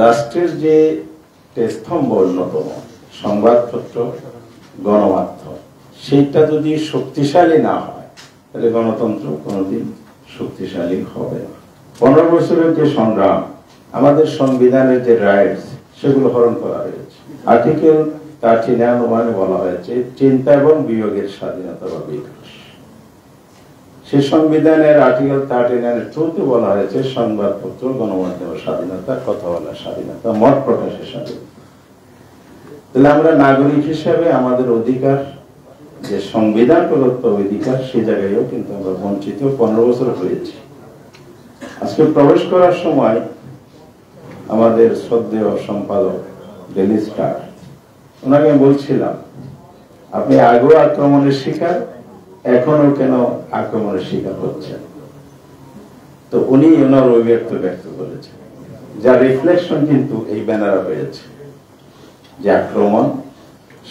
রাষ্ট্রের যে স্তম্ভ অন্যতম সংবাদপত্র গণমাধ্যম, সেইটা যদি শক্তিশালী না হয় তাহলে গণতন্ত্র কোনোদিন শক্তিশালী হবে না। 15 বছরের যে সংগ্রাম, আমাদের সংবিধানের যে রাইটস, সেগুলো হরণ করা হয়েছে। আর্টিকেল 39 বলা হয়েছে চিন্তা এবং বিয়োগের স্বাধীনতা বা বিকাশ। সেই সংবিধানের আর্টিকেল 39 বলা হয়েছে সংবাদপত্র গণমাধ্যমের স্বাধীনতা, কথা বলার স্বাধীনতা, মত প্রকাশের স্বাধীনতা। তাহলে আমরা নাগরিক হিসেবে আমাদের অধিকার, যে সংবিধান প্রদত্ত অধিকার, সে জায়গায়ও কিন্তু আমরা বঞ্চিত 15 বছর হয়েছি। আজকে প্রবেশ করার সময় আমাদের শ্রদ্ধেয় সম্পাদক ডেইলি স্টার, ওনাকে আমি বলছিলাম আপনি আগেও আক্রমণের শিকার, এখনো কেন আক্রমণের শিকার হচ্ছেন? তো উনি ওনার অভিব্যক্ত ব্যক্ত করেছেন, যার রিফ্লেকশন কিন্তু এই ব্যানারে হয়েছে, যে আক্রমণ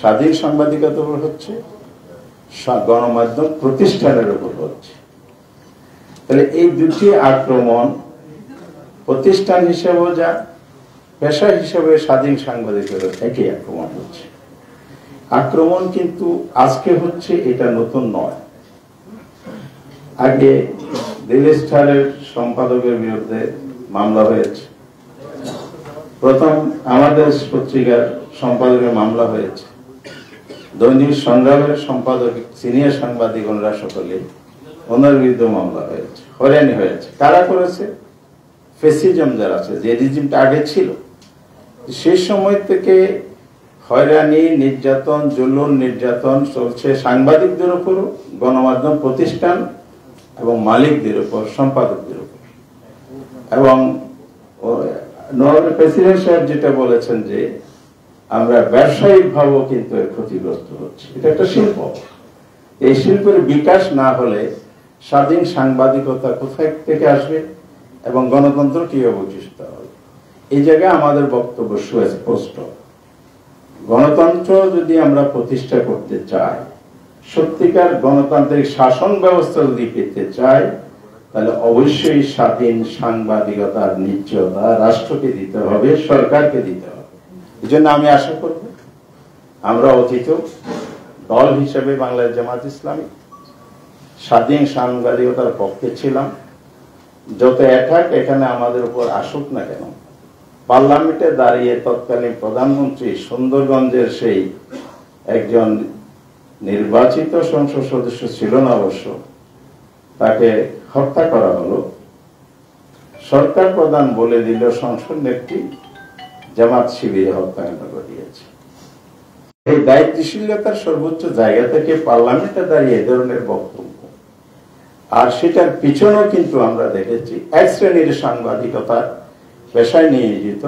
স্বাধীন সাংবাদিকতার উপর হচ্ছে, গণমাধ্যম প্রতিষ্ঠানের উপর হচ্ছে। তাহলে এই দুটি আক্রমণ প্রতিষ্ঠান হিসেবেও যা, পেশা হিসেবে স্বাধীন সাংবাদিকতা একই আক্রমণ হচ্ছে। আক্রমণ কিন্তু আজকে হচ্ছে, এটা নতুন নয়। আগে ডেইলি স্টারের সম্পাদকের বিরুদ্ধে মামলা হয়েছে, প্রথম আমাদের পত্রিকার সম্পাদকের মামলা হয়েছে, দৈনিক সংগ্রামের সম্পাদক সিনিয়র সাংবাদিক ওনারা সকলে, ওনার বিরুদ্ধে মামলা হয়েছে, হয়রানি হয়েছে। কারা করেছে? ফেসিজম যারা আছে, যে রিজিমটা আগে ছিল, সেই সময় থেকে হয়রানি, নির্যাতন, জুলুম নির্যাতন চলছে সাংবাদিকদের উপর, গণমাধ্যম প্রতিষ্ঠান এবং মালিকদের উপর, সম্পাদকদের উপর। এবং প্রেসিডেন্ট সাহেব যেটা বলেছেন যে আমরা ব্যবসায়িক ভাবেও কিন্তু ক্ষতিগ্রস্ত হচ্ছে। এটা একটা শিল্প, এই শিল্পের বিকাশ না হলে স্বাধীন সাংবাদিকতা কোথায় থেকে আসবে এবং গণতন্ত্র কিভাবে প্রতিষ্ঠিত হবে? এই জায়গায় আমাদের বক্তব্য সুস্পষ্ট। গণতন্ত্র যদি আমরা প্রতিষ্ঠা করতে চাই, সত্যিকার গণতান্ত্রিক শাসন ব্যবস্থা যদি পেতে চাই, তাহলে অবশ্যই স্বাধীন সাংবাদিকতার নিশ্চয়তা রাষ্ট্রকে দিতে হবে, সরকারকে দিতে হবে। এই জন্য আমি আশা করব, আমরা অতীত দল হিসেবে বাংলাদেশ জামাত ইসলামী স্বাধীন সাংবাদিকতার পক্ষে ছিলাম। যত অ্যাটাক এখানে আমাদের উপর আসুক না কেন, পার্লামেন্টে দাঁড়িয়ে তৎকালীন প্রধানমন্ত্রী, সুন্দরগঞ্জের সেই একজন নির্বাচিত সংসদ সদস্য ছিল না অবশ্য, তাকে হত্যা করা হলো। সরকার প্রধান বলে দিল সংসদ নেত্রী জামাত শিবিরে হত্যাকাণ্ড ঘটিয়েছে। এই দায়িত্বশীলতার সর্বোচ্চ জায়গা থেকে পার্লামেন্টে দাঁড়িয়ে এ ধরনের বক্তব্য, আর সেটার পিছনেও কিন্তু আমরা দেখেছি এক শ্রেণীর সাংবাদিকতার পেশায় নিয়োজিত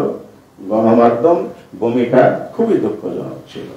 গণমাধ্যম ভূমিকা খুবই দুঃখজনক ছিল।